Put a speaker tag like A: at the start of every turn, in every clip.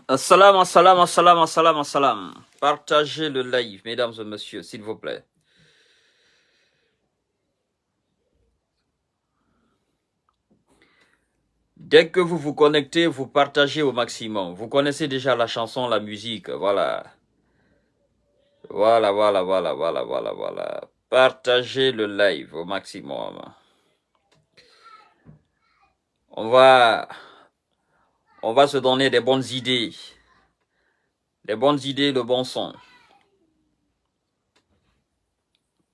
A: Assalam, assalam, assalam, assalam, assalam. Partagez le live, mesdames et messieurs, s'il vous plaît. Dès que vous vous connectez, vous partagez au maximum. Vous connaissez déjà la chanson, la musique, voilà. Voilà. Partagez le live au maximum. On va se donner des bonnes idées. Des bonnes idées, le bon son.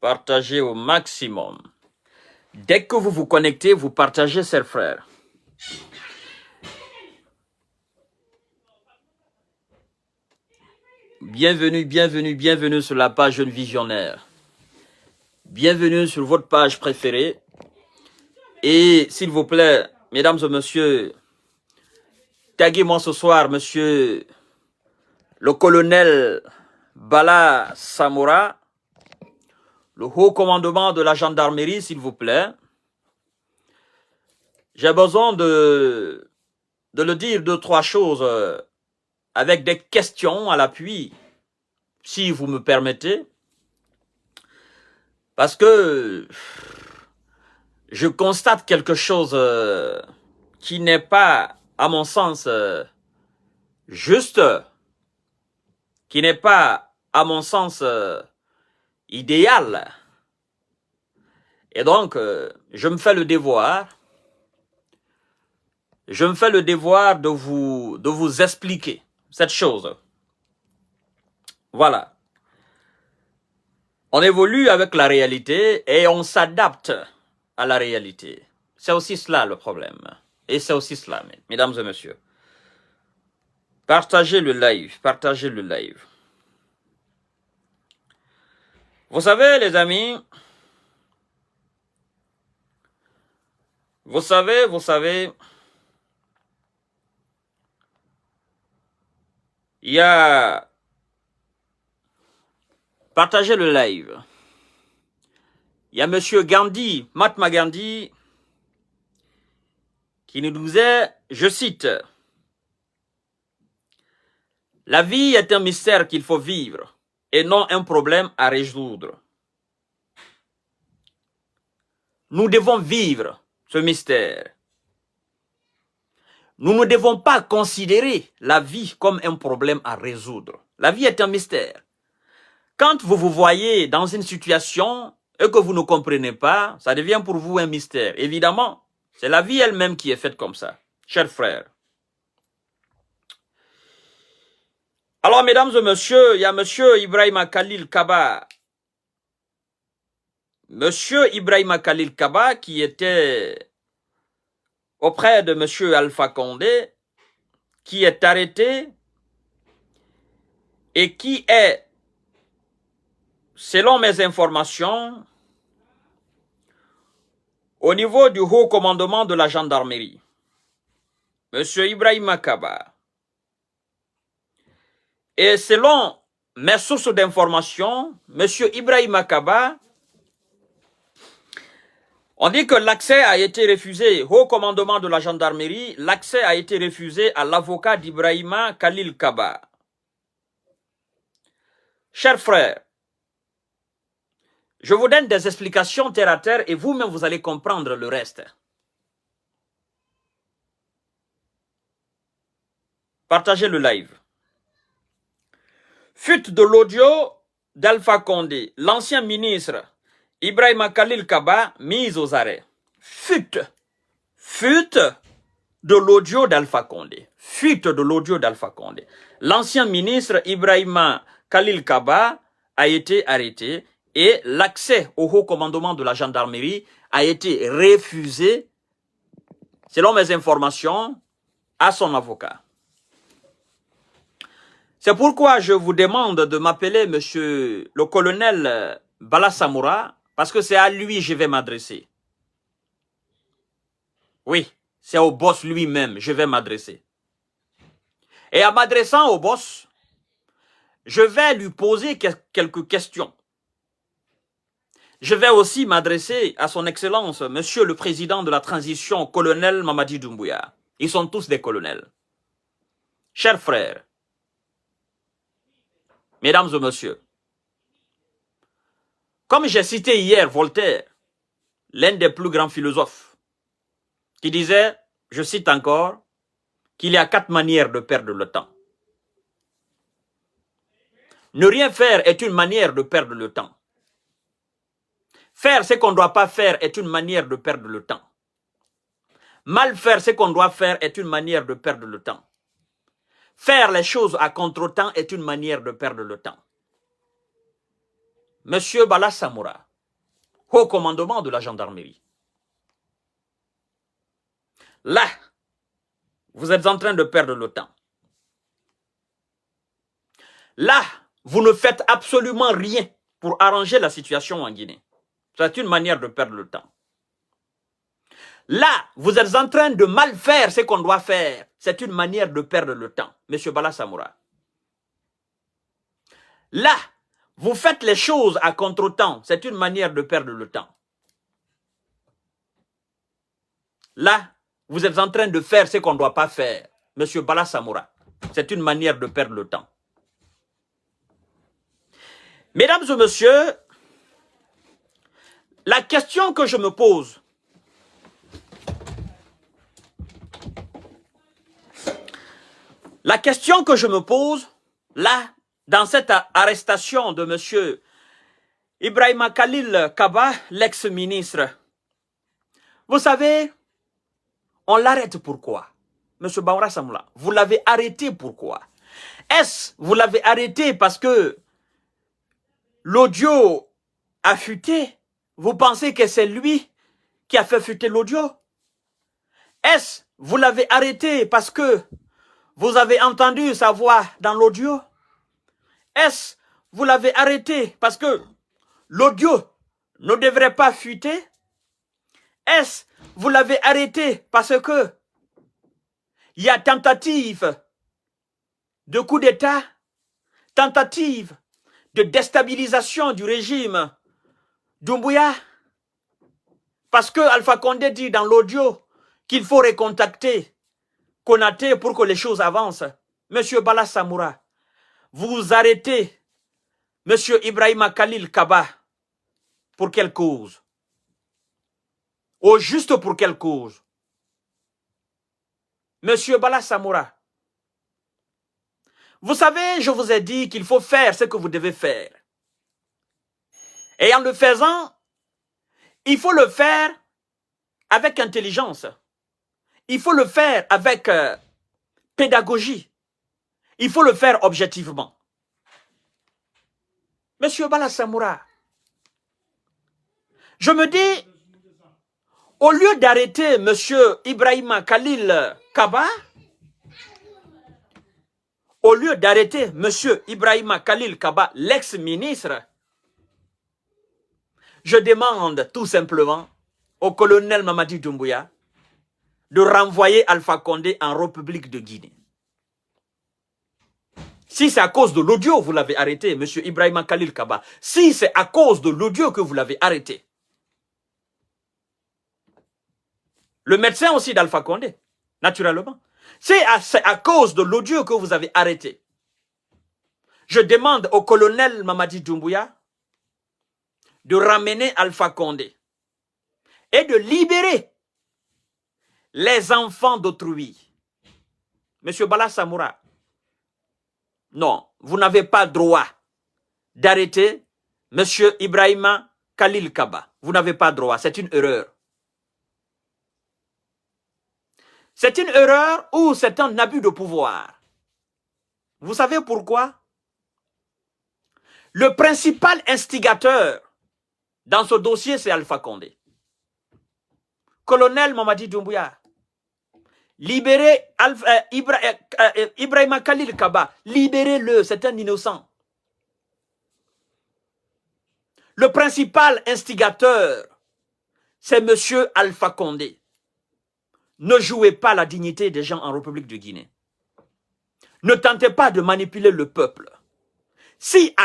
A: Partagez au maximum. Dès que vous vous connectez, vous partagez, chers frères. Bienvenue sur la page Jeune Visionnaire. Bienvenue sur votre page préférée. Et s'il vous plaît, mesdames et messieurs, taguez-moi ce soir, monsieur le colonel Bala Samoura, le haut commandement de la gendarmerie, s'il vous plaît. J'ai besoin de le dire 2-3 choses avec des questions à l'appui, si vous me permettez. Parce que je constate quelque chose qui n'est pas, à mon sens, juste, qui n'est pas, à mon sens, idéal. Et donc, je me fais le devoir de vous expliquer cette chose. Voilà. On évolue avec la réalité et on s'adapte à la réalité. C'est aussi cela le problème. Et c'est aussi cela, mesdames et messieurs. Partagez le live, partagez le live. Vous savez, les amis, vous savez, il y a... Partagez le live. Il y a monsieur Gandhi, Mahatma Gandhi, qui nous disait, je cite, « La vie est un mystère qu'il faut vivre et non un problème à résoudre. » Nous devons vivre ce mystère. Nous ne devons pas considérer la vie comme un problème à résoudre. La vie est un mystère. Quand vous vous voyez dans une situation et que vous ne comprenez pas, ça devient pour vous un mystère. Évidemment, c'est la vie elle-même qui est faite comme ça, chers frères. Alors, mesdames et messieurs, il y a monsieur Ibrahima Khalil Kaba. Monsieur Ibrahima Khalil Kaba qui était auprès de monsieur Alpha Condé, qui est arrêté et qui est, selon mes informations, au niveau du haut commandement de la gendarmerie. Monsieur Ibrahima Kaba. Et selon mes sources d'information, monsieur Ibrahima Kaba, on dit que l'accès a été refusé au commandement de la gendarmerie, l'accès a été refusé à l'avocat d'Ibrahima Khalil Kaba. Chers frères, je vous donne des explications terre à terre et vous-même vous allez comprendre le reste. Partagez le live. Fuite de l'audio d'Alpha Condé, l'ancien ministre Ibrahima Khalil Kaba, mise aux arrêts. Fuite de l'audio d'Alpha Condé. Fuite de l'audio d'Alpha Condé. L'ancien ministre Ibrahima Khalil Kaba a été arrêté et l'accès au haut commandement de la gendarmerie a été refusé, selon mes informations, à son avocat. C'est pourquoi je vous demande de m'appeler monsieur le colonel Bala Samoura, parce que c'est à lui que je vais m'adresser. Oui, c'est au boss lui-même que je vais m'adresser. Et en m'adressant au boss, je vais lui poser quelques questions. Je vais aussi m'adresser à son excellence, monsieur le président de la transition, colonel Mamadi Doumbouya. Ils sont tous des colonels. Chers frères, mesdames et messieurs, comme j'ai cité hier Voltaire, l'un des plus grands philosophes, qui disait, je cite encore, qu'il y a 4 manières de perdre le temps. Ne rien faire est une manière de perdre le temps. Faire ce qu'on ne doit pas faire est une manière de perdre le temps. Mal faire ce qu'on doit faire est une manière de perdre le temps. Faire les choses à contre-temps est une manière de perdre le temps. Monsieur Bala Samoura, haut commandement de la gendarmerie. Là, vous êtes en train de perdre le temps. Là, vous ne faites absolument rien pour arranger la situation en Guinée. C'est une manière de perdre le temps. Là, vous êtes en train de mal faire ce qu'on doit faire. C'est une manière de perdre le temps, monsieur Bala Samoura. Là, vous faites les choses à contre-temps. C'est une manière de perdre le temps. Là, vous êtes en train de faire ce qu'on ne doit pas faire, monsieur Bala Samoura. C'est une manière de perdre le temps. Mesdames et messieurs, la question que je me pose, là, dans cette arrestation de monsieur Ibrahima Khalil Kaba, l'ex-ministre, vous savez, on l'arrête pourquoi? Monsieur Baoura Samoula, vous l'avez arrêté pourquoi? Est-ce vous l'avez arrêté parce que l'audio a fuité? Vous pensez que c'est lui qui a fait fuiter l'audio? Est-ce vous l'avez arrêté parce que vous avez entendu sa voix dans l'audio? Est-ce vous l'avez arrêté parce que l'audio ne devrait pas fuiter? Est-ce vous l'avez arrêté parce que il y a tentative de coup d'État, tentative de déstabilisation du régime Doumbouya? Parce que Alpha Condé dit dans l'audio qu'il faut recontacter Konaté pour que les choses avancent. Monsieur Bala Samoura, vous arrêtez monsieur Ibrahima Khalil Kaba pour quelle cause? Au juste pour quelle cause? Monsieur Bala Samoura, vous savez, je vous ai dit qu'il faut faire ce que vous devez faire. Et en le faisant, il faut le faire avec intelligence. Il faut le faire avec pédagogie. Il faut le faire objectivement. Monsieur Bala Samoura, je me dis, au lieu d'arrêter monsieur Ibrahima Khalil Kaba, au lieu d'arrêter monsieur Ibrahima Khalil Kaba, l'ex-ministre, je demande tout simplement au colonel Mamadi Doumbouya de renvoyer Alpha Condé en République de Guinée. Si c'est à cause de l'audio que vous l'avez arrêté, monsieur Ibrahima Khalil Kaba, si c'est à cause de l'audio que vous l'avez arrêté, le médecin aussi d'Alpha Condé, naturellement, c'est à cause de l'audio que vous avez arrêté. Je demande au colonel Mamadi Doumbouya de ramener Alpha Condé et de libérer les enfants d'autrui. Monsieur Bala Samoura, non, vous n'avez pas droit d'arrêter monsieur Ibrahima Khalil Kaba. Vous n'avez pas droit, c'est une erreur. C'est une erreur ou c'est un abus de pouvoir. Vous savez pourquoi? Le principal instigateur dans ce dossier, c'est Alpha Condé. Colonel Mamadi Doumbouya, Libérez Ibrahima Khalil Kaba. Libérez-le, c'est un innocent. Le principal instigateur, c'est M. Alpha Condé. Ne jouez pas la dignité des gens en République de Guinée. Ne tentez pas de manipuler le peuple. Si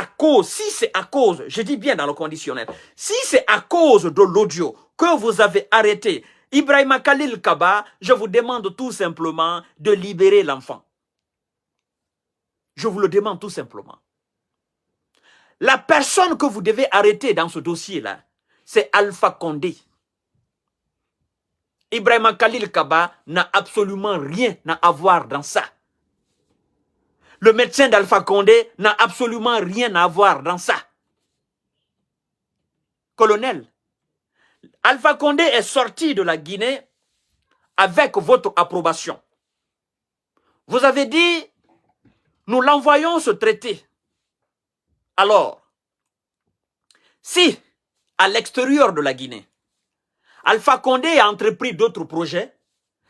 A: c'est à cause, je dis bien dans le conditionnel, si c'est à cause de l'audio que vous avez arrêté Ibrahima Khalil Kaba, je vous demande tout simplement de libérer l'enfant. Je vous le demande tout simplement. La personne que vous devez arrêter dans ce dossier-là, c'est Alpha Condé. Ibrahima Khalil Kaba n'a absolument rien à voir dans ça. Le médecin d'Alpha Condé n'a absolument rien à voir dans ça. Colonel, Alpha Condé est sorti de la Guinée avec votre approbation. Vous avez dit, nous l'envoyons se traiter. Alors, si à l'extérieur de la Guinée, Alpha Condé a entrepris d'autres projets,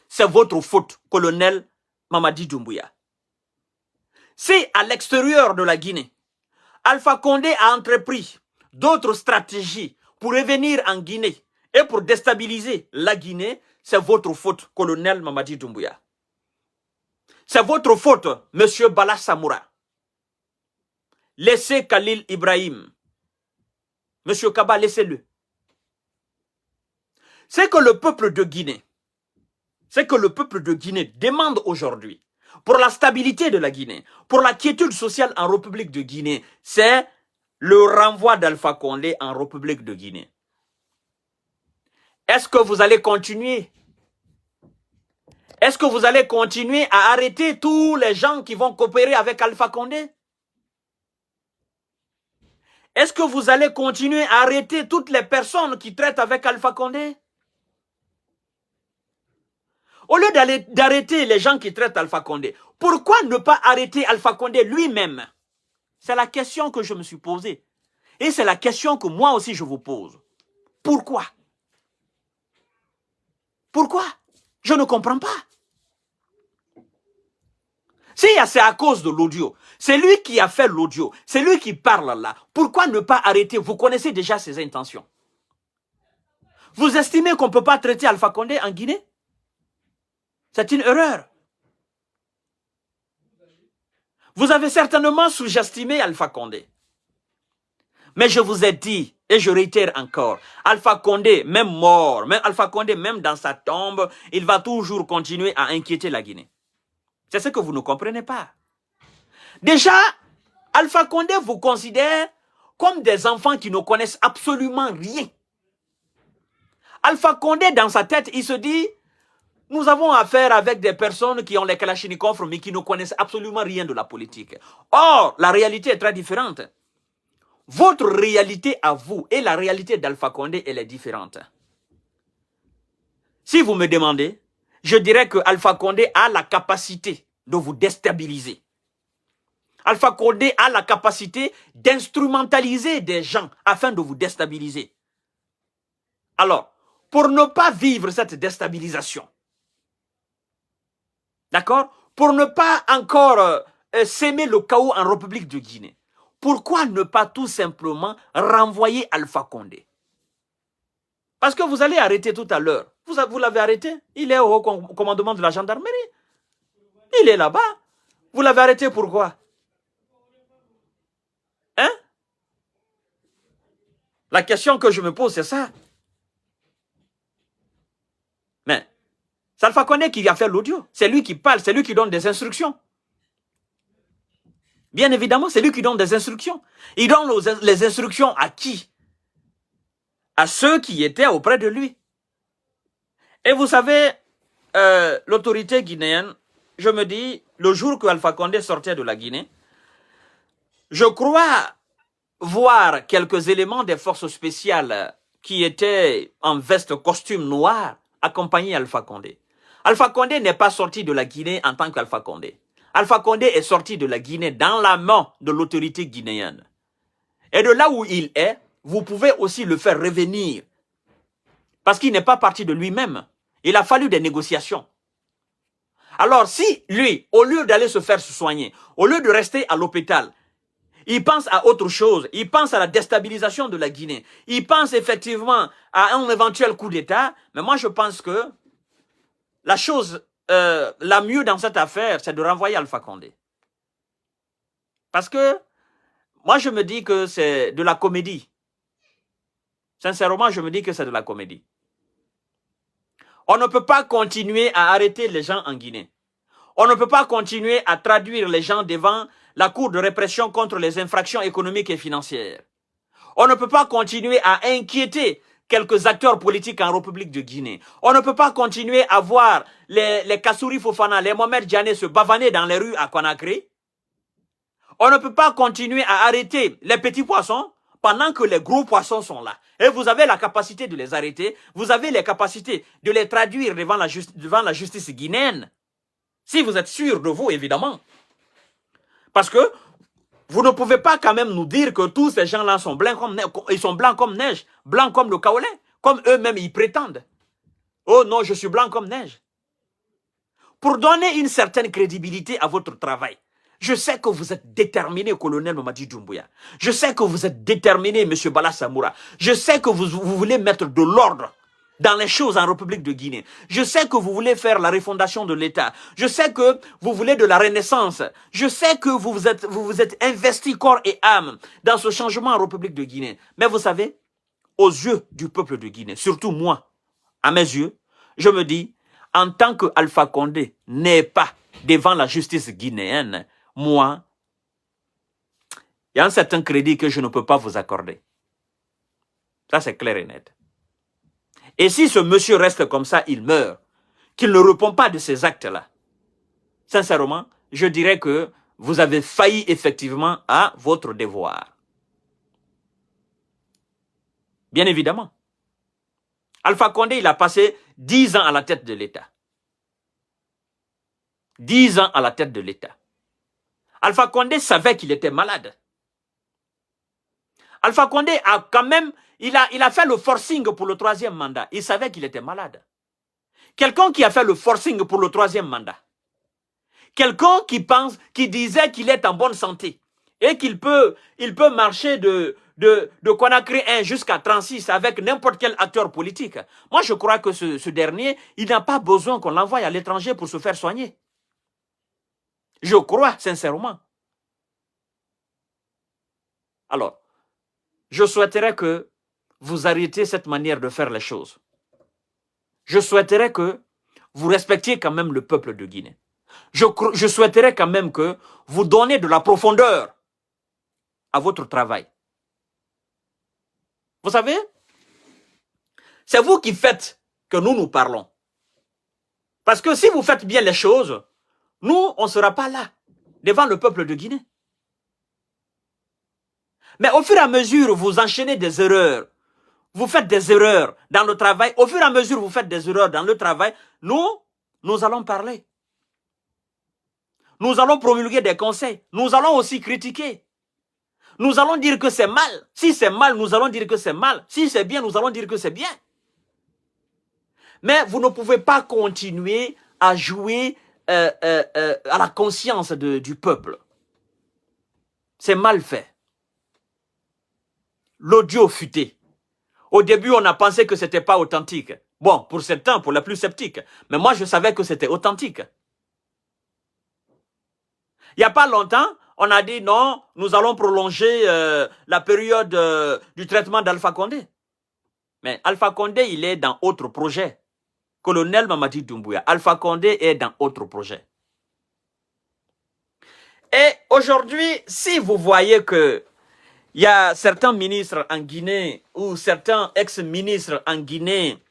A: c'est votre faute, colonel Mamadi Doumbouya. Si à l'extérieur de la Guinée, Alpha Condé a entrepris d'autres stratégies pour revenir en Guinée et pour déstabiliser la Guinée, c'est votre faute, colonel Mamadi Doumbouya. C'est votre faute, monsieur Bala Samoura. Laissez Khalil Ibrahim. Monsieur Kaba, laissez-le. C'est que le peuple de Guinée, demande aujourd'hui, pour la stabilité de la Guinée, pour la quiétude sociale en République de Guinée, c'est le renvoi d'Alpha Condé en République de Guinée. Est-ce que vous allez continuer? Est-ce que vous allez continuer à arrêter tous les gens qui vont coopérer avec Alpha Condé? Est-ce que vous allez continuer à arrêter toutes les personnes qui traitent avec Alpha Condé? Au lieu d'arrêter les gens qui traitent Alpha Condé, pourquoi ne pas arrêter Alpha Condé lui-même? C'est la question que je me suis posée. Et c'est la question que moi aussi je vous pose. Pourquoi? Pourquoi? Je ne comprends pas. Si c'est à cause de l'audio, c'est lui qui a fait l'audio, c'est lui qui parle là, pourquoi ne pas arrêter? Vous connaissez déjà ses intentions. Vous estimez qu'on ne peut pas traiter Alpha Condé en Guinée? C'est une erreur. Vous avez certainement sous-estimé Alpha Condé. Mais je vous ai dit, et je réitère encore, Alpha Condé, même mort, même Alpha Condé, même dans sa tombe, il va toujours continuer à inquiéter la Guinée. C'est ce que vous ne comprenez pas. Déjà, Alpha Condé vous considère comme des enfants qui ne connaissent absolument rien. Alpha Condé, dans sa tête, il se dit, nous avons affaire avec des personnes qui ont les kalachnikovs, mais qui ne connaissent absolument rien de la politique. Or, la réalité est très différente. Votre réalité à vous et la réalité d'Alpha Condé, elle est différente. Si vous me demandez, je dirais que Alpha Condé a la capacité de vous déstabiliser. Alpha Condé a la capacité d'instrumentaliser des gens afin de vous déstabiliser. Alors, pour ne pas vivre cette déstabilisation, d'accord? Pour ne pas encore s'aimer le chaos en République de Guinée, pourquoi ne pas tout simplement renvoyer Alpha Condé? Parce que vous allez arrêter tout à l'heure. Vous l'avez arrêté? Il est au commandement de la gendarmerie. Il est là-bas. Vous l'avez arrêté pourquoi? Hein? La question que je me pose, c'est ça. Mais, c'est Alpha Condé qui a fait l'audio. C'est lui qui parle, c'est lui qui donne des instructions. Bien évidemment, c'est lui qui donne des instructions. Il donne les instructions à qui? À ceux qui étaient auprès de lui. Et vous savez, l'autorité guinéenne, je me dis, le jour que Alpha Condé sortait de la Guinée, je crois voir quelques éléments des forces spéciales qui étaient en veste costume noir accompagner Alpha Condé. Alpha Condé n'est pas sorti de la Guinée en tant qu'Alpha Condé. Alpha Condé est sorti de la Guinée dans la main de l'autorité guinéenne. Et de là où il est, vous pouvez aussi le faire revenir. Parce qu'il n'est pas parti de lui-même. Il a fallu des négociations. Alors si lui, au lieu d'aller se faire soigner, au lieu de rester à l'hôpital, il pense à autre chose, il pense à la déstabilisation de la Guinée, il pense effectivement à un éventuel coup d'État, mais moi je pense que la chose la mieux dans cette affaire, c'est de renvoyer Alpha Condé. Parce que moi je me dis que c'est de la comédie. Sincèrement, je me dis que c'est de la comédie. On ne peut pas continuer à arrêter les gens en Guinée. On ne peut pas continuer à traduire les gens devant la Cour de répression contre les infractions économiques et financières. On ne peut pas continuer à inquiéter quelques acteurs politiques en République de Guinée. On ne peut pas continuer à voir les Kassouri Fofana, les Mohamed Diané se bavaner dans les rues à Conakry. On ne peut pas continuer à arrêter les petits poissons pendant que les gros poissons sont là. Et vous avez la capacité de les arrêter, vous avez les capacités de les traduire devant la justice guinéenne. Si vous êtes sûr de vous, évidemment. Parce que vous ne pouvez pas quand même nous dire que tous ces gens-là sont blancs comme neige, ils sont blancs comme neige, blancs comme le kaolin, comme eux-mêmes ils prétendent. Oh non, je suis blanc comme neige. Pour donner une certaine crédibilité à votre travail, je sais que vous êtes déterminé, colonel Mamadi Doumbouya. Je sais que vous êtes déterminé, monsieur Bala Samoura. Je sais que vous voulez mettre de l'ordre dans les choses en République de Guinée. Je sais que vous voulez faire la refondation de l'État. Je sais que vous voulez de la renaissance. Je sais que vous vous êtes investi corps et âme dans ce changement en République de Guinée. Mais vous savez, aux yeux du peuple de Guinée, surtout moi, à mes yeux, je me dis, en tant que Alpha Condé n'est pas devant la justice guinéenne, moi, il y a un certain crédit que je ne peux pas vous accorder. Ça, c'est clair et net. Et si ce monsieur reste comme ça, il meurt, qu'il ne répond pas de ces actes-là, sincèrement, je dirais que vous avez failli effectivement à votre devoir. Bien évidemment. Alpha Condé, il a passé 10 ans à la tête de l'État. 10 ans à la tête de l'État. Alpha Condé savait qu'il était malade. Alpha Condé a quand même, il a fait le forcing pour le 3e mandat. Il savait qu'il était malade. Quelqu'un qui a fait le forcing pour le 3e mandat. Quelqu'un qui disait qu'il est en bonne santé et qu'il peut marcher de Conakry 1 jusqu'à 36 avec n'importe quel acteur politique. Moi, je crois que ce dernier, il n'a pas besoin qu'on l'envoie à l'étranger pour se faire soigner. Je crois, sincèrement. Alors, je souhaiterais que vous arrêtiez cette manière de faire les choses. Je souhaiterais que vous respectiez quand même le peuple de Guinée. Je souhaiterais quand même que vous donniez de la profondeur à votre travail. Vous savez, c'est vous qui faites que nous parlons. Parce que si vous faites bien les choses, nous, on ne sera pas là, devant le peuple de Guinée. Mais au fur et à mesure, vous enchaînez des erreurs. Vous faites des erreurs dans le travail. Au fur et à mesure, vous faites des erreurs dans le travail. Nous allons parler. Nous allons promulguer des conseils. Nous allons aussi critiquer. Nous allons dire que c'est mal. Si c'est mal, nous allons dire que c'est mal. Si c'est bien, nous allons dire que c'est bien. Mais vous ne pouvez pas continuer à jouer à la conscience du peuple. C'est mal fait. L'audio futé. Au début, on a pensé que ce n'était pas authentique. Bon, pour certains, pour les plus sceptiques. Mais moi, je savais que c'était authentique. Il n'y a pas longtemps, on a dit non, nous allons prolonger la période du traitement d'Alpha Condé. Mais Alpha Condé, il est dans autre projet. Colonel Mamadi Doumbouya, Alpha Condé est dans autre projet. Et aujourd'hui, si vous voyez que il y a certains ministres en Guinée ou certains ex-ministres en Guinée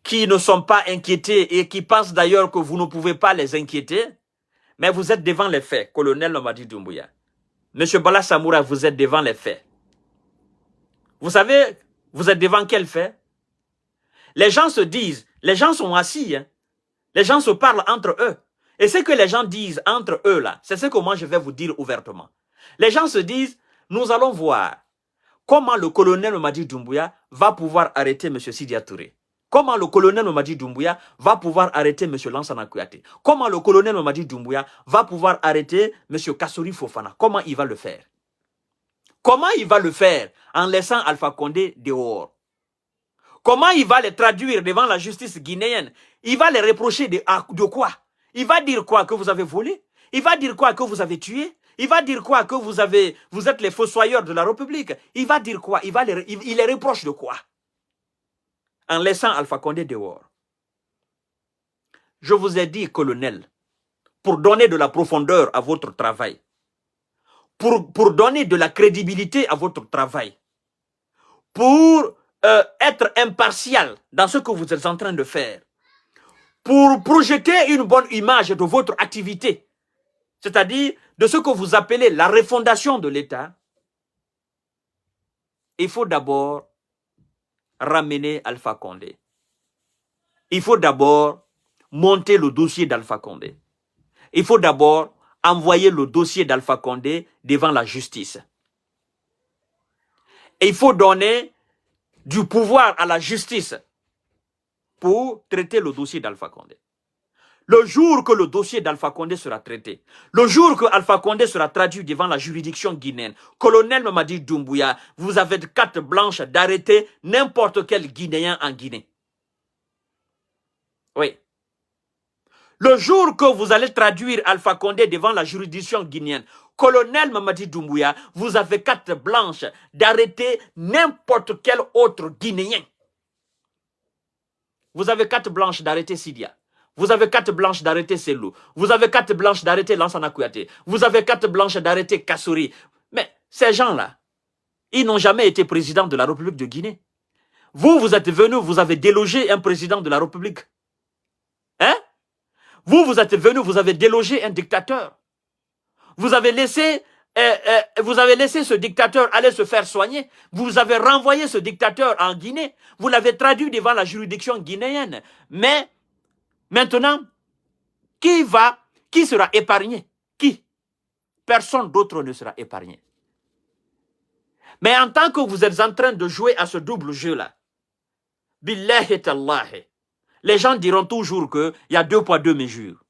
A: qui ne sont pas inquiétés et qui pensent d'ailleurs que vous ne pouvez pas les inquiéter, mais vous êtes devant les faits, colonel Mamadi Doumbouya. Monsieur Bala Samoura, vous êtes devant les faits. Vous savez, vous êtes devant quels faits? Les gens se disent, les gens sont assis, hein? Les gens se parlent entre eux. Et ce que les gens disent entre eux là, c'est ce que moi je vais vous dire ouvertement. Les gens se disent, nous allons voir comment le colonel Mamadi Doumbouya va pouvoir arrêter M. Sidya Touré. Comment le colonel Mamadi Doumbouya va pouvoir arrêter M. Lansana Kouyaté? Comment le colonel Mamadi Doumbouya va pouvoir arrêter M. Kassori Fofana? Comment il va le faire? Comment il va le faire en laissant Alpha Condé dehors? Comment il va les traduire devant la justice guinéenne? Il va les reprocher de quoi? Il va dire quoi? Que vous avez volé? Il va dire quoi? Que vous avez tué? Il va dire quoi? Que vous êtes les fossoyeurs de la République? Il va dire quoi? Il les reproche de quoi? En laissant Alpha Condé dehors. Je vous ai dit, colonel, pour donner de la profondeur à votre travail, pour donner de la crédibilité à votre travail, pour être impartial dans ce que vous êtes en train de faire, pour projeter une bonne image de votre activité, c'est-à-dire de ce que vous appelez la refondation de l'État, il faut d'abord ramener Alpha Condé. Il faut d'abord monter le dossier d'Alpha Condé. Il faut d'abord envoyer le dossier d'Alpha Condé devant la justice. Et il faut donner du pouvoir à la justice pour traiter le dossier d'Alpha Condé. Le jour que le dossier d'Alpha Condé sera traité, le jour que Alpha Condé sera traduit devant la juridiction guinéenne, colonel Mamadi Doumbouya, vous avez carte blanche d'arrêter n'importe quel Guinéen en Guinée. Oui. Le jour que vous allez traduire Alpha Condé devant la juridiction guinéenne, colonel Mamadi Doumbouya, vous avez carte blanche d'arrêter n'importe quel autre Guinéen. Vous avez carte blanche d'arrêter Sidia. Vous avez carte blanche d'arrêter Selou. Vous avez carte blanche d'arrêter Lansana Kouyaté. Vous avez carte blanche d'arrêter Kassori. Mais ces gens-là, ils n'ont jamais été président de la République de Guinée. Vous êtes venu, vous avez délogé un président de la République. Hein? Vous êtes venu, vous avez délogé un dictateur. Vous avez laissé ce dictateur aller se faire soigner. Vous avez renvoyé ce dictateur en Guinée. Vous l'avez traduit devant la juridiction guinéenne. Mais maintenant, qui sera épargné? Qui? Personne d'autre ne sera épargné. Mais en tant que vous êtes en train de jouer à ce double jeu-là, billahi tallahi, les gens diront toujours qu'il y a 2 poids 2 mesures.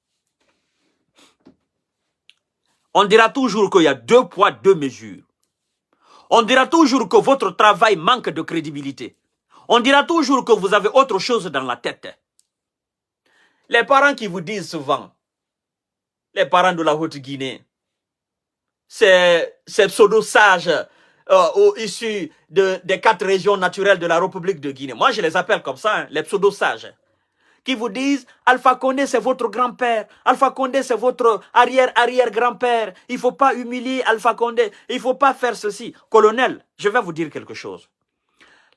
A: On dira toujours qu'il y a 2 poids 2 mesures. On dira toujours que votre travail manque de crédibilité. On dira toujours que vous avez autre chose dans la tête. Les parents qui vous disent souvent, les parents de la Haute-Guinée, ces pseudo-sages issus des 4 régions naturelles de la République de Guinée. Moi, je les appelle comme ça, hein, les pseudo-sages. Qui vous disent, Alpha Condé, c'est votre grand-père. Alpha Condé, c'est votre arrière-arrière-grand-père. Il ne faut pas humilier Alpha Condé. Il ne faut pas faire ceci. Colonel, je vais vous dire quelque chose.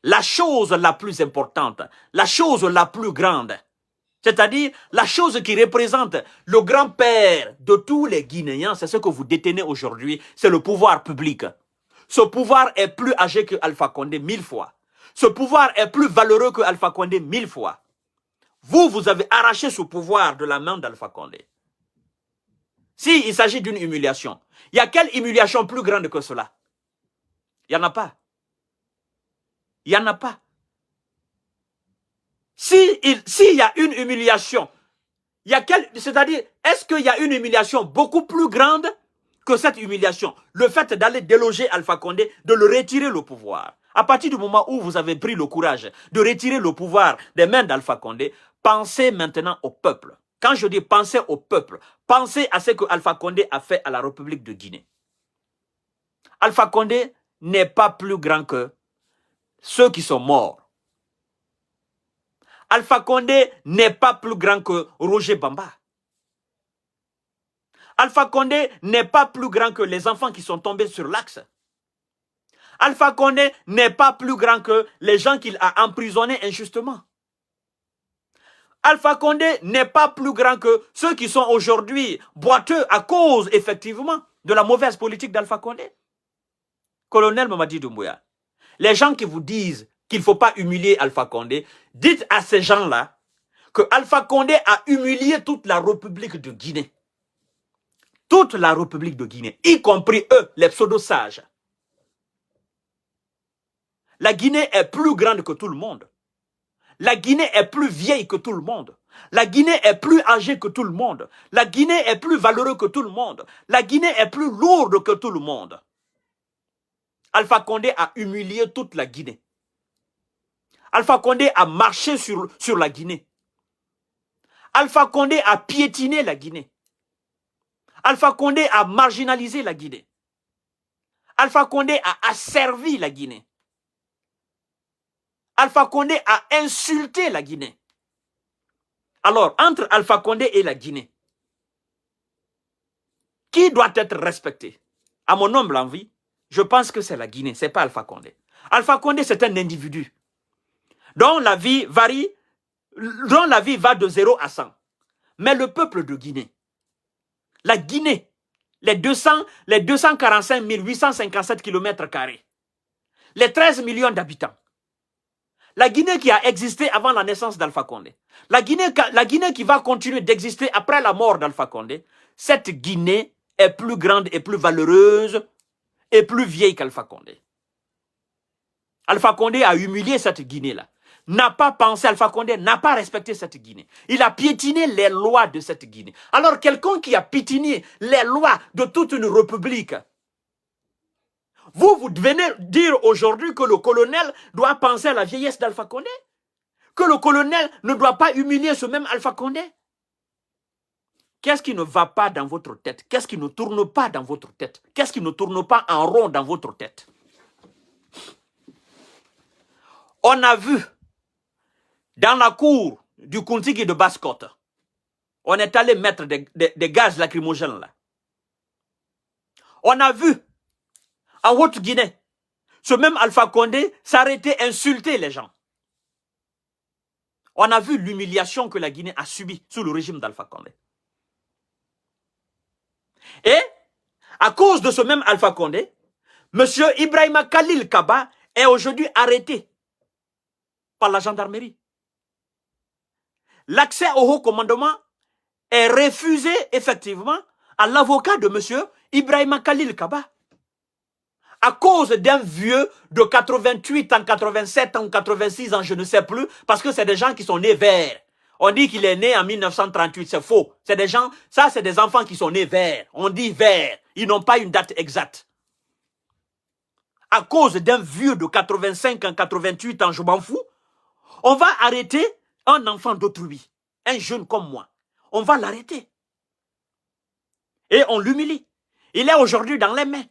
A: La chose la plus importante, la chose la plus grande, c'est-à-dire la chose qui représente le grand-père de tous les Guinéens, c'est ce que vous détenez aujourd'hui, c'est le pouvoir public. Ce pouvoir est plus âgé que Alpha Condé 1000 fois. Ce pouvoir est plus valeureux que Alpha Condé 1000 fois. Vous avez arraché ce pouvoir de la main d'Alpha Condé. S'il s'agit d'une humiliation, il y a quelle humiliation plus grande que cela? Il n'y en a pas. Il n'y en a pas. S'il y a une humiliation, c'est-à-dire, est-ce qu'il y a une humiliation beaucoup plus grande que cette humiliation? Le fait d'aller déloger Alpha Condé, de le retirer le pouvoir. À partir du moment où vous avez pris le courage de retirer le pouvoir des mains d'Alpha Condé, pensez maintenant au peuple. Quand je dis pensez au peuple, pensez à ce que Alpha Condé a fait à la République de Guinée. Alpha Condé n'est pas plus grand que ceux qui sont morts. Alpha Condé n'est pas plus grand que Roger Bamba. Alpha Condé n'est pas plus grand que les enfants qui sont tombés sur l'axe. Alpha Condé n'est pas plus grand que les gens qu'il a emprisonnés injustement. Alpha Condé n'est pas plus grand que ceux qui sont aujourd'hui boiteux à cause, effectivement, de la mauvaise politique d'Alpha Condé. Colonel Mamadi Doumbouya, les gens qui vous disent qu'il ne faut pas humilier Alpha Condé, dites à ces gens-là que Alpha Condé a humilié toute la République de Guinée. Toute la République de Guinée, y compris eux, les pseudo-sages. La Guinée est plus grande que tout le monde. La Guinée est plus vieille que tout le monde. La Guinée est plus âgée que tout le monde. La Guinée est plus valeureuse que tout le monde. La Guinée est plus lourde que tout le monde. Alpha Condé a humilié toute la Guinée. Alpha Condé a marché sur la Guinée. Alpha Condé a piétiné la Guinée. Alpha Condé a marginalisé la Guinée. Alpha Condé a asservi la Guinée. Alpha Condé a insulté la Guinée. Alors, entre Alpha Condé et la Guinée, qui doit être respecté? À mon humble envie, je pense que c'est la Guinée, ce n'est pas Alpha Condé. Alpha Condé, c'est un individu dont la vie varie, dont la vie va de 0 à 100. Mais le peuple de Guinée, la Guinée, les 245 857 km², les 13 millions d'habitants, la Guinée qui a existé avant la naissance d'Alpha Condé, la Guinée qui va continuer d'exister après la mort d'Alpha Condé, cette Guinée est plus grande et plus valeureuse et plus vieille qu'Alpha Condé. Alpha Condé a humilié cette Guinée-là. N'a pas pensé, Alpha Condé n'a pas respecté cette Guinée. Il a piétiné les lois de cette Guinée. Alors quelqu'un qui a piétiné les lois de toute une république, vous venez dire aujourd'hui que le colonel doit penser à la vieillesse d'Alpha Condé? Que le colonel ne doit pas humilier ce même Alpha Condé? Qu'est-ce qui ne va pas dans votre tête? Qu'est-ce qui ne tourne pas dans votre tête? Qu'est-ce qui ne tourne pas en rond dans votre tête? On a vu dans la cour du Kuntigi de Basse-Côte, on est allé mettre des gaz lacrymogènes là. On a vu en Haute-Guinée, ce même Alpha Condé s'arrêter, insulter les gens. On a vu l'humiliation que la Guinée a subie sous le régime d'Alpha Condé. Et, à cause de ce même Alpha Condé, M. Ibrahima Khalil Kaba est aujourd'hui arrêté par la gendarmerie. L'accès au haut commandement est refusé effectivement à l'avocat de M. Ibrahima Khalil Kaba. À cause d'un vieux de 88 ans, 87 ans, 86 ans, je ne sais plus, parce que c'est des gens qui sont nés verts. On dit qu'il est né en 1938, c'est faux. C'est des gens, ça c'est des enfants qui sont nés verts. On dit verts, ils n'ont pas une date exacte. À cause d'un vieux de 85 ans, 88 ans, je m'en fous, on va arrêter un enfant d'autrui, un jeune comme moi. On va l'arrêter. Et on l'humilie. Il est aujourd'hui dans les mains.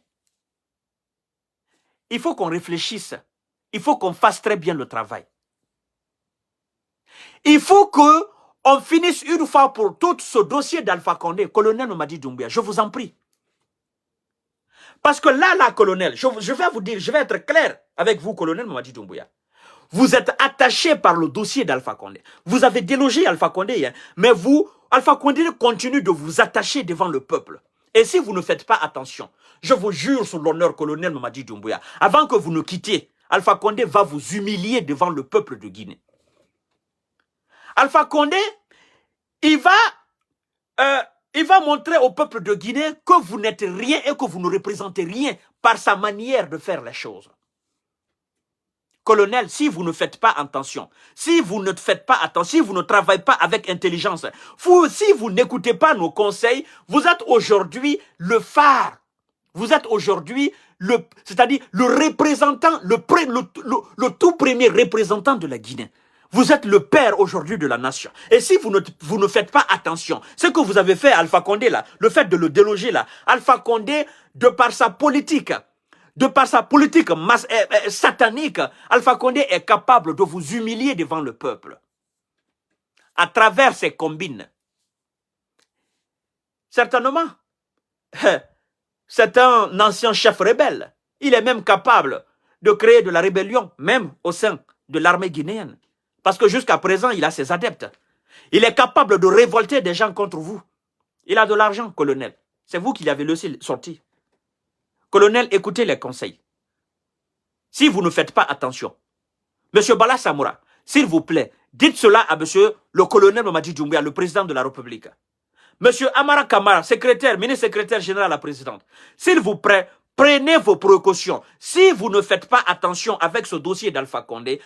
A: Il faut qu'on réfléchisse. Il faut qu'on fasse très bien le travail. Il faut qu'on finisse une fois pour toutes ce dossier d'Alpha Condé. Colonel Mamadi Doumbouya, je vous en prie. Parce que là, colonel, je vais vous dire, je vais être clair avec vous, colonel Mamadi Doumbouya. Vous êtes attaché par le dossier d'Alpha Condé. Vous avez délogé Alpha Condé, hein, mais vous, Alpha Condé continue de vous attacher devant le peuple. Et si vous ne faites pas attention, je vous jure sur l'honneur, colonel Mamadi Doumbouya, avant que vous ne quittiez, Alpha Condé va vous humilier devant le peuple de Guinée. Alpha Condé, il va montrer au peuple de Guinée que vous n'êtes rien et que vous ne représentez rien par sa manière de faire les choses. Colonel, si vous ne faites pas attention, si vous ne faites pas attention, si vous ne travaillez pas avec intelligence, si vous n'écoutez pas nos conseils, vous êtes aujourd'hui le phare. Vous êtes aujourd'hui c'est-à-dire le représentant, le tout premier représentant de la Guinée. Vous êtes le père aujourd'hui de la nation. Et si vous ne faites pas attention, ce que vous avez fait à Alpha Condé là, le fait de le déloger là, Alpha Condé, de par sa politique satanique, Alpha Condé est capable de vous humilier devant le peuple. À travers ses combines. Certainement, c'est un ancien chef rebelle. Il est même capable de créer de la rébellion, même au sein de l'armée guinéenne. Parce que jusqu'à présent, il a ses adeptes. Il est capable de révolter des gens contre vous. Il a de l'argent, colonel. C'est vous qui l'avez laissé sortir. Colonel, écoutez les conseils. Si vous ne faites pas attention, Monsieur Bala Samoura, s'il vous plaît, dites cela à monsieur le colonel Mamadi Doumbouya, le président de la République. Monsieur Amara Kamara, ministre secrétaire général à la présidente, s'il vous plaît, Prenez vos précautions. Si vous ne faites pas attention avec ce dossier d'Alpha Condé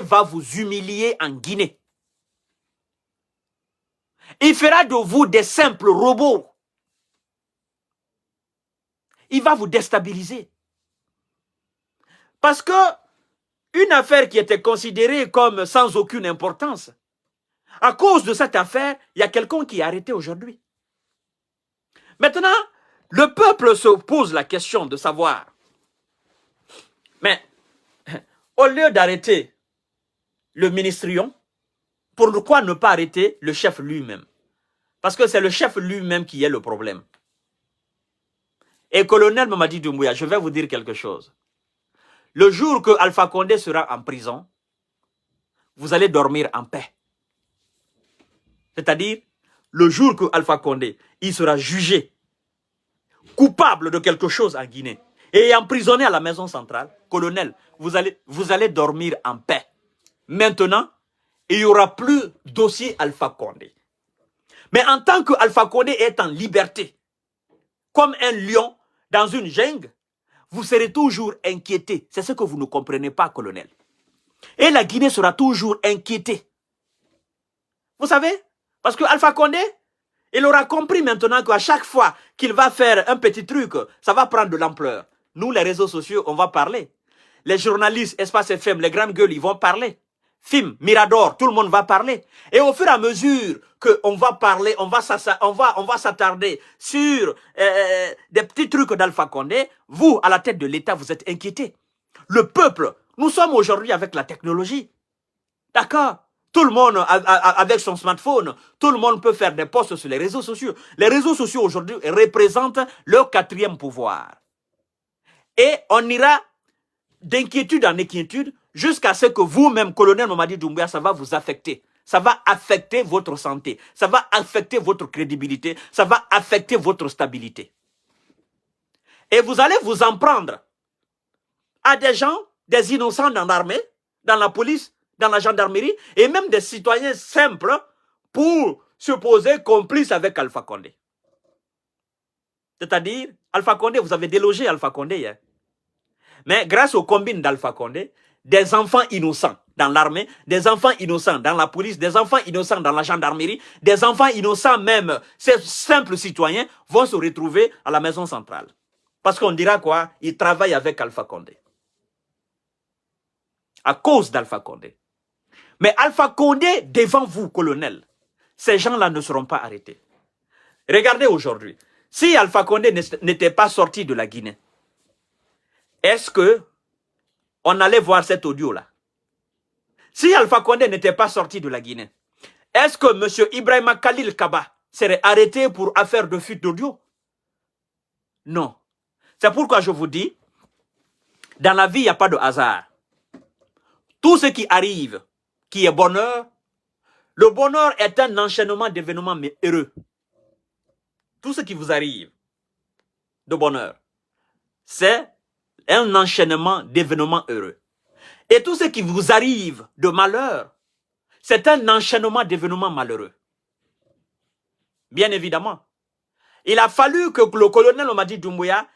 A: va vous humilier en Guinée. Il fera de vous des simples robots. Il va vous déstabiliser. Parce que une affaire qui était considérée comme sans aucune importance, à cause de cette affaire, il y a quelqu'un qui est arrêté aujourd'hui. Maintenant, le peuple se pose la question de savoir, mais au lieu d'arrêter le ministrion, pourquoi ne pas arrêter le chef lui-même? Parce que c'est le chef lui-même qui est le problème. Et colonel Mamadi Doumbouya, je vais vous dire quelque chose. Le jour que Alpha Condé sera en prison, vous allez dormir en paix. C'est-à-dire, le jour que Alpha Condé il sera jugé coupable de quelque chose en Guinée et emprisonné à la maison centrale, colonel, vous allez dormir en paix. Maintenant, il n'y aura plus dossier Alpha Condé. Mais en tant que Alpha Condé est en liberté, comme un lion dans une jungle, vous serez toujours inquiété. C'est ce que vous ne comprenez pas, colonel. Et la Guinée sera toujours inquiétée. Vous savez? Parce que Alpha Condé, il aura compris maintenant qu'à chaque fois qu'il va faire un petit truc, ça va prendre de l'ampleur. Nous, les réseaux sociaux, on va parler. Les journalistes, Espace FM, les grandes gueules, ils vont parler. Film, Mirador, tout le monde va parler. Et au fur et à mesure qu'on va parler, on va s'attarder sur des petits trucs d'Alpha Condé, vous, à la tête de l'État, vous êtes inquiétés. Le peuple, nous sommes aujourd'hui avec la technologie. D'accord? Tout le monde, avec son smartphone, tout le monde peut faire des posts sur les réseaux sociaux. Les réseaux sociaux aujourd'hui représentent leur quatrième pouvoir. Et on ira d'inquiétude en inquiétude jusqu'à ce que vous-même, colonel Mamadi Doumbouya, ça va vous affecter. Ça va affecter votre santé. Ça va affecter votre crédibilité. Ça va affecter votre stabilité. Et vous allez vous en prendre à des gens, des innocents dans l'armée, dans la police, dans la gendarmerie, et même des citoyens simples pour se poser complices avec Alpha Condé. C'est-à-dire, Alpha Condé, vous avez délogé Alpha Condé. Hein? Mais grâce aux combines d'Alpha Condé, des enfants innocents dans l'armée, des enfants innocents dans la police, des enfants innocents dans la gendarmerie, des enfants innocents même, ces simples citoyens, vont se retrouver à la maison centrale. Parce qu'on dira quoi? Ils travaillent avec Alpha Condé. À cause d'Alpha Condé. Mais Alpha Condé, devant vous, colonel, ces gens-là ne seront pas arrêtés. Regardez aujourd'hui. Si Alpha Condé n'était pas sorti de la Guinée, est-ce que on allait voir cet audio-là? Si Alpha Condé n'était pas sorti de la Guinée, est-ce que M. Ibrahima Khalil Kaba serait arrêté pour affaire de fuite d'audio? Non. C'est pourquoi je vous dis, dans la vie, il n'y a pas de hasard. Tout ce qui arrive, qui est bonheur, le bonheur est un enchaînement d'événements heureux. Tout ce qui vous arrive de bonheur, c'est un enchaînement d'événements heureux. Et tout ce qui vous arrive de malheur, c'est un enchaînement d'événements malheureux. Bien évidemment. Il a fallu que le colonel Mamadi Doumbouya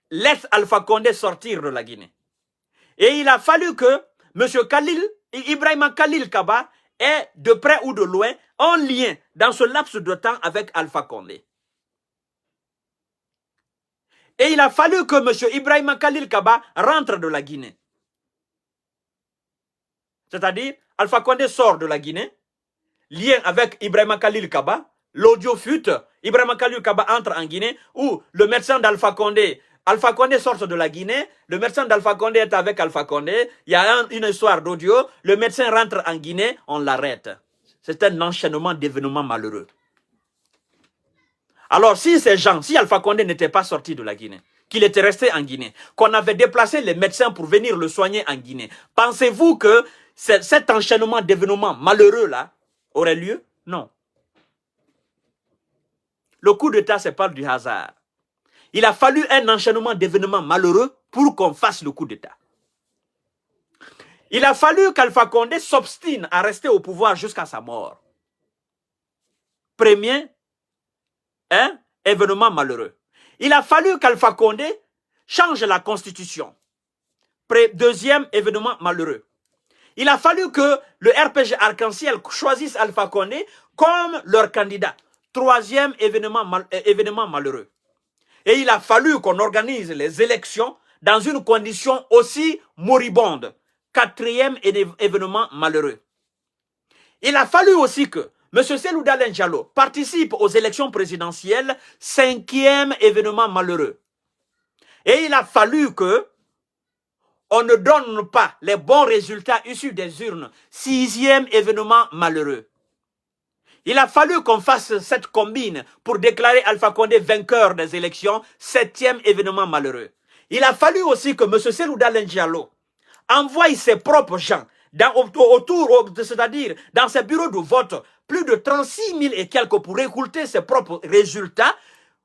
A: laisse Alpha Condé sortir de la Guinée. Et il a fallu que M. Ibrahima Khalil Kaba est de près ou de loin en lien dans ce laps de temps avec Alpha Condé. Et il a fallu que M. Ibrahima Khalil Kaba rentre de la Guinée. C'est-à-dire, Alpha Condé sort de la Guinée, lien avec Ibrahima Khalil Kaba, l'audio fute, Ibrahima Khalil Kaba entre en Guinée, où le médecin d'Alpha Condé sort de la Guinée, le médecin d'Alpha Condé est avec Alpha Condé, il y a une histoire d'audio, le médecin rentre en Guinée, on l'arrête. C'est un enchaînement d'événements malheureux. Alors, si ces gens, si Alpha Condé n'était pas sorti de la Guinée, qu'il était resté en Guinée, qu'on avait déplacé les médecins pour venir le soigner en Guinée, pensez-vous que cet enchaînement d'événements malheureux-là aurait lieu? Non. Le coup d'État, ce n'est pas du hasard. Il a fallu un enchaînement d'événements malheureux pour qu'on fasse le coup d'État. Il a fallu qu'Alpha Condé s'obstine à rester au pouvoir jusqu'à sa mort. Premier événement malheureux. Il a fallu qu'Alpha Condé change la constitution. Deuxième événement malheureux. Il a fallu que le RPG Arc-en-Ciel choisisse Alpha Condé comme leur candidat. Troisième événement malheureux. Et il a fallu qu'on organise les élections dans une condition aussi moribonde. Quatrième événement malheureux. Il a fallu aussi que M. Cellou Dalein Diallo participe aux élections présidentielles. Cinquième événement malheureux. Et il a fallu que on ne donne pas les bons résultats issus des urnes. Sixième événement malheureux. Il a fallu qu'on fasse cette combine pour déclarer Alpha Condé vainqueur des élections. Septième événement malheureux. Il a fallu aussi que M. Cellou Dalein Diallo envoie ses propres gens, c'est-à-dire dans ses bureaux de vote, plus de 36 000 et quelques pour écouter ses propres résultats.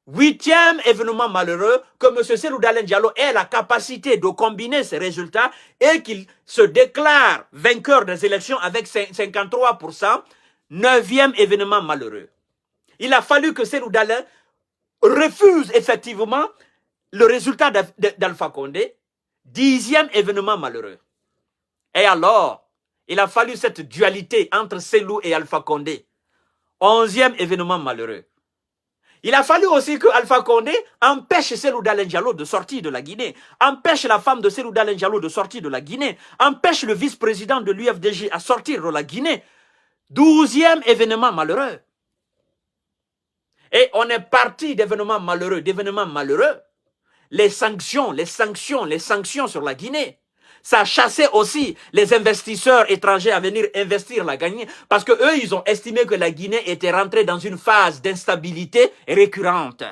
A: Huitième événement malheureux, que M. Cellou Dalein Diallo ait la capacité de combiner ces résultats et qu'il se déclare vainqueur des élections avec 53%. Neuvième événement malheureux. Il a fallu que Cellou Dalein refuse effectivement le résultat d'Alpha Condé. Dixième événement malheureux. Et alors, il a fallu cette dualité entre Cellou et Alpha Condé. Onzième événement malheureux. Il a fallu aussi que Alpha Condé empêche Cellou Dalein Diallo de sortir de la Guinée, empêche la femme de Cellou Dalein Diallo de sortir de la Guinée, empêche le vice-président de l'UFDG à sortir de la Guinée. Douzième événement malheureux. Et on est parti d'événements malheureux, Les sanctions sur la Guinée. Ça a chassé aussi les investisseurs étrangers à venir investir la Guinée parce que eux, ils ont estimé que la Guinée était rentrée dans une phase d'instabilité récurrente.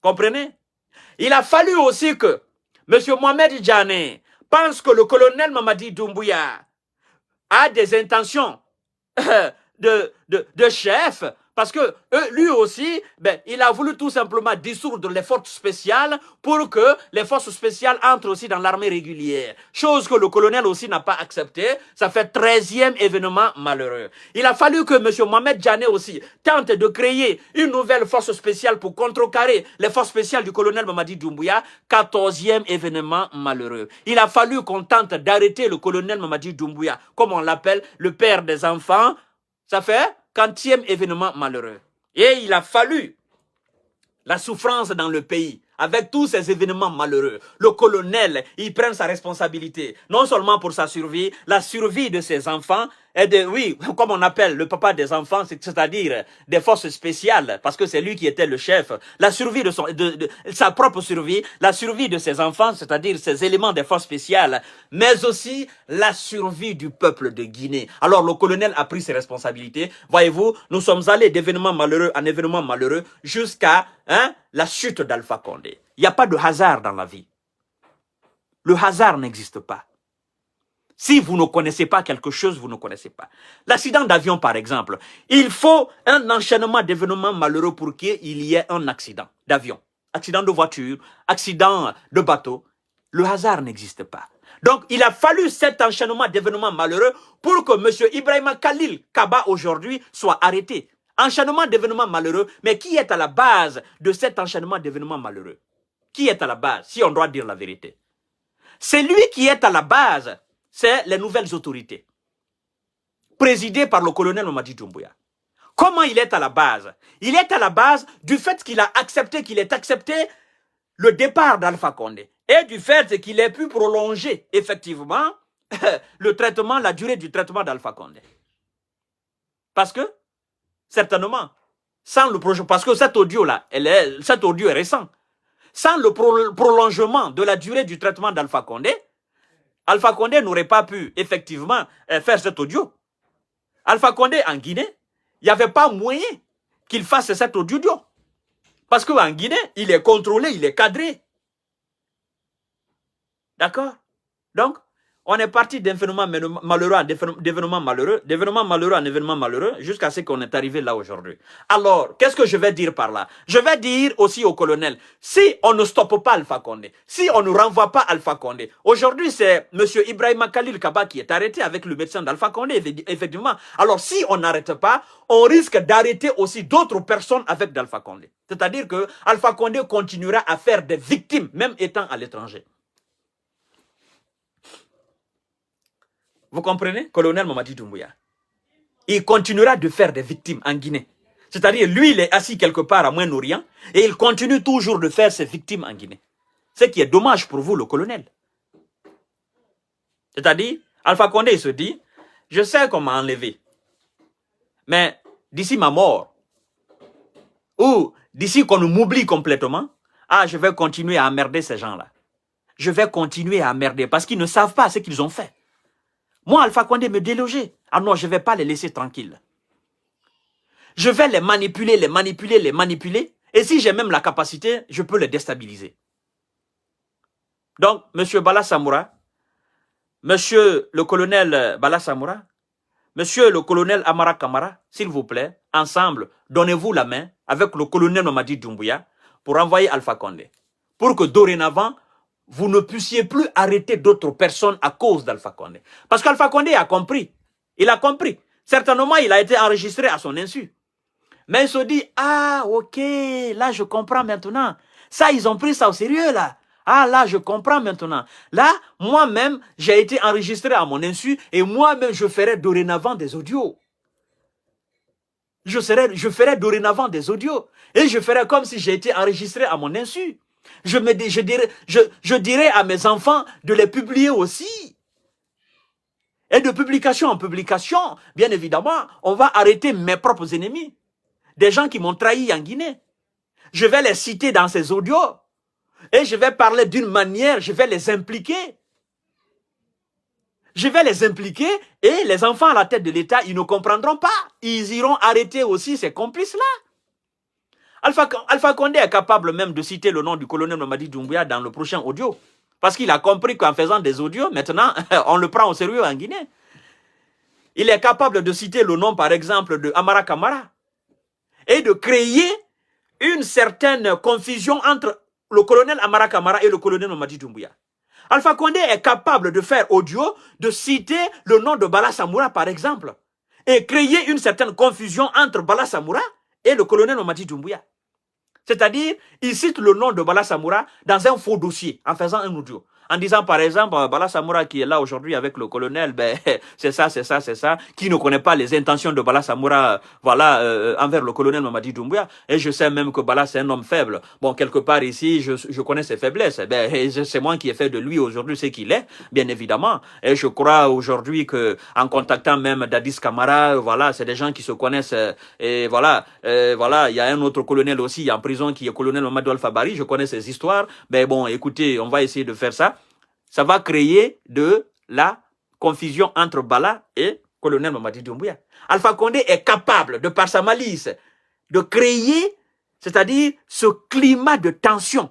A: Comprenez? Il a fallu aussi que M. Mohamed Djane pense que le colonel Mamadi Doumbouya a des intentions de chef, parce que lui aussi, il a voulu tout simplement dissoudre les forces spéciales pour que les forces spéciales entrent aussi dans l'armée régulière. Chose que le colonel aussi n'a pas accepté. Ça fait 13e événement malheureux. Il a fallu que M. Mohamed Djane aussi tente de créer une nouvelle force spéciale pour contrecarrer les forces spéciales du colonel Mamadi Doumbouya. 14e événement malheureux. Il a fallu qu'on tente d'arrêter le colonel Mamadi Doumbouya, comme on l'appelle, le père des enfants. Ça fait 40e événement malheureux. Et il a fallu la souffrance dans le pays, avec tous ces événements malheureux. Le colonel, il prend sa responsabilité, non seulement pour sa survie, la survie de ses enfants, et oui, comme on appelle le papa des enfants, c'est-à-dire des forces spéciales, parce que c'est lui qui était le chef, la survie de sa propre survie, la survie de ses enfants, c'est-à-dire ces éléments des forces spéciales, mais aussi la survie du peuple de Guinée. Alors le colonel a pris ses responsabilités. Voyez-vous, nous sommes allés d'événement malheureux en événement malheureux jusqu'à la chute d'Alpha Condé. Il n'y a pas de hasard dans la vie. Le hasard n'existe pas. Si vous ne connaissez pas quelque chose, vous ne connaissez pas. L'accident d'avion, par exemple, il faut un enchaînement d'événements malheureux pour qu'il y ait un accident d'avion. Accident de voiture, accident de bateau. Le hasard n'existe pas. Donc, il a fallu cet enchaînement d'événements malheureux pour que M. Ibrahima Khalil Kaba aujourd'hui soit arrêté. Enchaînement d'événements malheureux, mais qui est à la base de cet enchaînement d'événements malheureux? Qui est à la base, si on doit dire la vérité? C'est lui qui est à la base, c'est les nouvelles autorités, présidées par le colonel Mamadi Doumbouya. Comment il est à la base? Il est à la base du fait qu'il a accepté, le départ d'Alpha Condé, et du fait qu'il ait pu prolonger, effectivement, la durée du traitement d'Alpha Condé. Parce que, certainement, sans le projet, parce que cet audio-là, cet audio est récent. Sans le prolongement de la durée du traitement d'Alpha Condé n'aurait pas pu, effectivement, faire cet audio. Alpha Condé, en Guinée, il n'y avait pas moyen qu'il fasse cet audio. Parce qu'en Guinée, il est contrôlé, il est cadré. D'accord? Donc, On est parti d'événement malheureux à d'événement malheureux, d'événement malheureux à événement malheureux, jusqu'à ce qu'on est arrivé là aujourd'hui. Alors, qu'est-ce que je vais dire par là? Je vais dire aussi au colonel, si on ne stoppe pas Alpha Condé, si on ne renvoie pas Alpha Condé, aujourd'hui c'est M. Ibrahima Khalil Kaba qui est arrêté avec le médecin d'Alpha Condé, effectivement. Alors, si on n'arrête pas, on risque d'arrêter aussi d'autres personnes avec d'Alpha Condé. C'est-à-dire que Alpha Condé continuera à faire des victimes, même étant à l'étranger. Vous comprenez? Colonel Mamadi Doumbouya. Il continuera de faire des victimes en Guinée. C'est-à-dire, lui, il est assis quelque part à Moyen-Orient et il continue toujours de faire ses victimes en Guinée. Ce qui est dommage pour vous, le colonel. C'est-à-dire, Alpha Condé il se dit, je sais qu'on m'a enlevé. Mais d'ici ma mort, ou d'ici qu'on m'oublie complètement, je vais continuer à emmerder ces gens-là. Je vais continuer à emmerder parce qu'ils ne savent pas ce qu'ils ont fait. Moi, Alpha Condé me déloger. Ah non, je ne vais pas les laisser tranquilles. Je vais les manipuler, les manipuler, les manipuler. Et si j'ai même la capacité, je peux les déstabiliser. Donc, monsieur Bala Samoura, monsieur le colonel Bala Samoura, monsieur le colonel Amara Kamara, s'il vous plaît, ensemble, donnez-vous la main avec le colonel Mamadi Doumbouya pour envoyer Alpha Condé. Pour que dorénavant, vous ne puissiez plus arrêter d'autres personnes à cause d'Alpha Condé. Parce qu'Alpha Condé a compris. Il a compris. Certainement, il a été enregistré à son insu. Mais il se dit, ok, là, je comprends maintenant. Ça, ils ont pris ça au sérieux, là. Là, je comprends maintenant. Là, moi-même, j'ai été enregistré à mon insu et moi-même, je ferai dorénavant des audios. Je ferai dorénavant des audios. Et je ferai comme si j'ai été enregistré à mon insu. Je dirais à mes enfants de les publier aussi. Et de publication en publication, bien évidemment, on va arrêter mes propres ennemis. Des gens qui m'ont trahi en Guinée. Je vais les citer dans ces audios. Et je vais parler d'une manière, je vais les impliquer. Je vais les impliquer et les enfants à la tête de l'État, ils ne comprendront pas. Ils iront arrêter aussi ces complices-là. Alpha Condé est capable même de citer le nom du colonel Mamadi Doumbouya dans le prochain audio. Parce qu'il a compris qu'en faisant des audios, maintenant, on le prend au sérieux en Guinée. Il est capable de citer le nom, par exemple, de Amara Kamara. Et de créer une certaine confusion entre le colonel Amara Kamara et le colonel Mamadi Doumbouya. Alpha Condé est capable de faire audio, de citer le nom de Bala Samoura, par exemple, et créer une certaine confusion entre Bala Samoura et le colonel Mamadi Doumbouya. C'est-à-dire, il cite le nom de Bala Samoura dans un faux dossier, en faisant un audio. En disant, par exemple, Bala Samoura qui est là aujourd'hui avec le colonel, ben, c'est ça, qui ne connaît pas les intentions de Bala Samoura, voilà, envers le colonel Mamadi Doumbouya. Et je sais même que Bala, c'est un homme faible. Bon, quelque part ici, je connais ses faiblesses. Ben, c'est moi qui ai fait de lui aujourd'hui ce qu'il est, bien évidemment. Et je crois aujourd'hui que, en contactant même Dadis Camara, voilà, c'est des gens qui se connaissent, et voilà, il y a un autre colonel aussi en prison qui est colonel Mamadou Alphabari, je connais ses histoires. Ben bon, écoutez, on va essayer de faire ça. Ça va créer de la confusion entre Bala et colonel Mamadi Doumbouya. Alpha Condé est capable, de par sa malice, de créer, c'est-à-dire ce climat de tension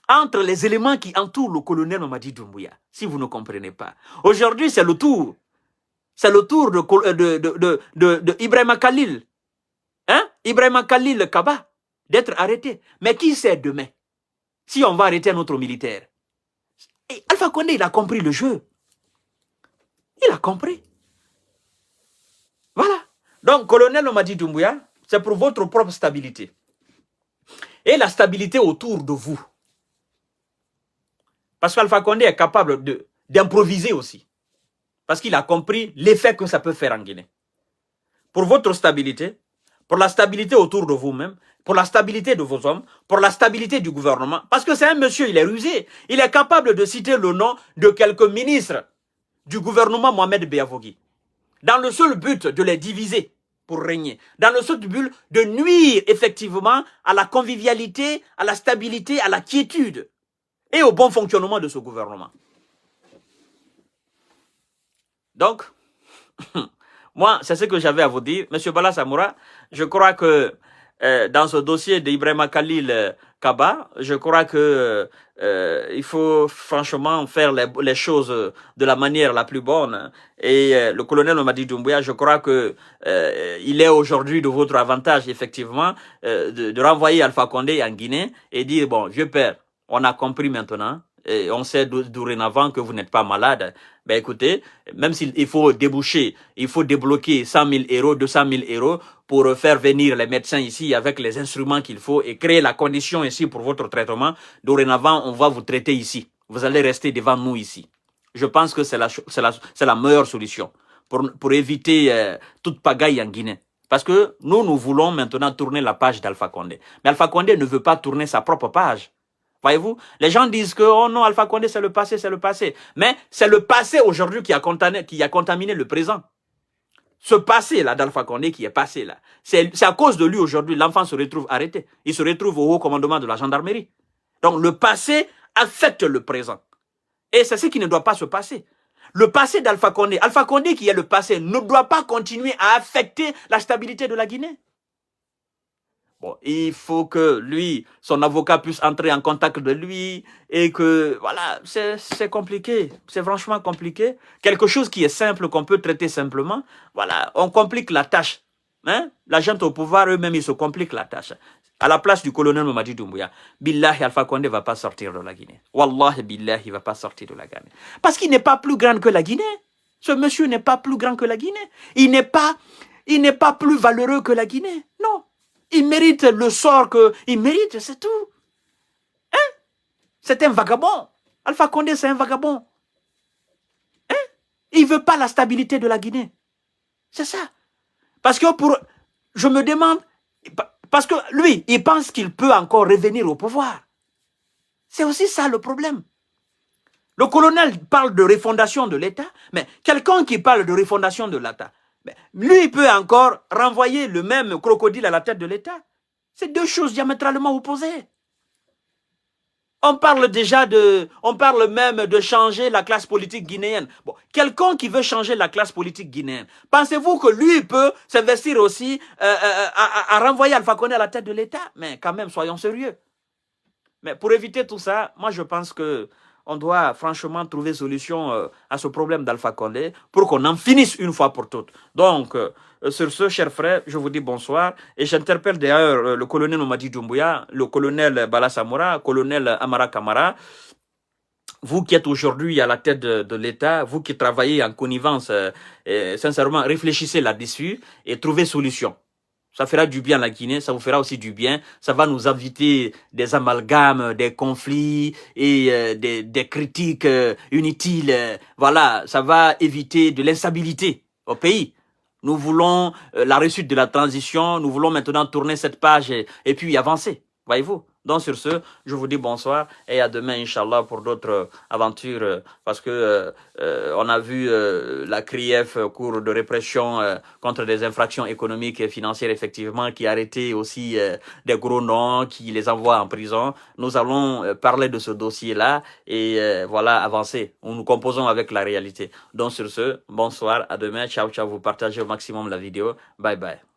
A: entre les éléments qui entourent le colonel Mamadi Doumbouya, si vous ne comprenez pas. Aujourd'hui, c'est le tour. C'est le tour de Ibrahima Khalil. Ibrahima Khalil Kaba, d'être arrêté. Mais qui sait demain si on va arrêter notre militaire? Et Alpha Condé, il a compris le jeu. Il a compris. Voilà. Donc, colonel Mamadi Doumbouya, c'est pour votre propre stabilité. Et la stabilité autour de vous. Parce qu'Alpha Condé est capable d'improviser aussi. Parce qu'il a compris l'effet que ça peut faire en Guinée. Pour votre stabilité, pour la stabilité autour de vous-même, pour la stabilité de vos hommes, pour la stabilité du gouvernement. Parce que c'est un monsieur, il est rusé. Il est capable de citer le nom de quelques ministres du gouvernement Mohamed Beavogui. Dans le seul but de les diviser pour régner. Dans le seul but de nuire effectivement à la convivialité, à la stabilité, à la quiétude et au bon fonctionnement de ce gouvernement. Donc, moi, c'est ce que j'avais à vous dire. Monsieur Bala Samoura, je crois que dans ce dossier d'Ibrahima Khalil Kaba, je crois que il faut franchement faire les choses de la manière la plus bonne. Et le colonel Mamadi Doumbouya, je crois que il est aujourd'hui de votre avantage, effectivement, de renvoyer Alpha Condé en Guinée et dire, bon, vieux père, on a compris maintenant, et on sait dorénavant que vous n'êtes pas malade. Ben écoutez, même s'il faut déboucher, il faut débloquer 100 000 euros, 200 000 euros pour faire venir les médecins ici avec les instruments qu'il faut et créer la condition ici pour votre traitement. Dorénavant, on va vous traiter ici. Vous allez rester devant nous ici. Je pense que c'est la meilleure solution pour éviter toute pagaille en Guinée. Parce que nous voulons maintenant tourner la page d'Alpha Condé. Mais Alpha Condé ne veut pas tourner sa propre page. Voyez-vous, les gens disent que, oh non, Alpha Condé, c'est le passé, c'est le passé. Mais c'est le passé aujourd'hui qui a contaminé le présent. Ce passé-là d'Alpha Condé qui est passé là, c'est à cause de lui aujourd'hui, l'enfant se retrouve arrêté. Il se retrouve au haut commandement de la gendarmerie. Donc le passé affecte le présent. Et c'est ce qui ne doit pas se passer. Le passé Alpha Condé qui est le passé, ne doit pas continuer à affecter la stabilité de la Guinée. Bon, il faut que lui, son avocat puisse entrer en contact de lui et que, voilà, c'est compliqué. C'est franchement compliqué. Quelque chose qui est simple, qu'on peut traiter simplement, voilà, on complique la tâche. Hein? La gente au pouvoir, eux-mêmes, ils se compliquent la tâche. À la place du colonel Mamadi Doumbouya, Billahi Alpha Condé ne va pas sortir de la Guinée. Wallahi Billahi, il ne va pas sortir de la Guinée. Parce qu'il n'est pas plus grand que la Guinée. Ce monsieur n'est pas plus grand que la Guinée. Il n'est pas plus valeureux que la Guinée. Non. Il mérite le sort qu'il mérite, c'est tout. Hein? C'est un vagabond. Alpha Condé, c'est un vagabond. Hein? Il ne veut pas la stabilité de la Guinée. C'est ça. Parce que je me demande, parce que lui, il pense qu'il peut encore revenir au pouvoir. C'est aussi ça le problème. Le colonel parle de refondation de l'État, mais quelqu'un qui parle de refondation de l'État, lui, il peut encore renvoyer le même crocodile à la tête de l'État. C'est deux choses diamétralement opposées. On parle même de changer la classe politique guinéenne. Bon, quelqu'un qui veut changer la classe politique guinéenne, pensez-vous que lui peut s'investir aussi à renvoyer Alpha Condé à la tête de l'État? Mais quand même, soyons sérieux. Mais pour éviter tout ça, moi je pense que on doit franchement trouver solution à ce problème d'Alpha Condé pour qu'on en finisse une fois pour toutes. Donc, sur ce, chers frères, je vous dis bonsoir. Et j'interpelle d'ailleurs le colonel Mamadi Doumbouya, le colonel Bala Samoura, le colonel Amara Kamara. Vous qui êtes aujourd'hui à la tête de l'État, vous qui travaillez en connivence, sincèrement, réfléchissez là-dessus et trouvez solution. Ça fera du bien à la Guinée, ça vous fera aussi du bien. Ça va nous éviter des amalgames, des conflits et des critiques inutiles. Voilà, ça va éviter de l'instabilité au pays. Nous voulons la réussite de la transition. Nous voulons maintenant tourner cette page et puis avancer. Voyez-vous? Donc sur ce, je vous dis bonsoir et à demain, Inch'Allah, pour d'autres aventures. Parce que on a vu la CRIEF, cours de répression contre des infractions économiques et financières, effectivement, qui arrêtait aussi des gros noms, qui les envoie en prison. Nous allons parler de ce dossier-là et voilà, avancer. Nous composons avec la réalité. Donc sur ce, bonsoir, à demain, ciao, ciao, vous partagez au maximum la vidéo. Bye bye.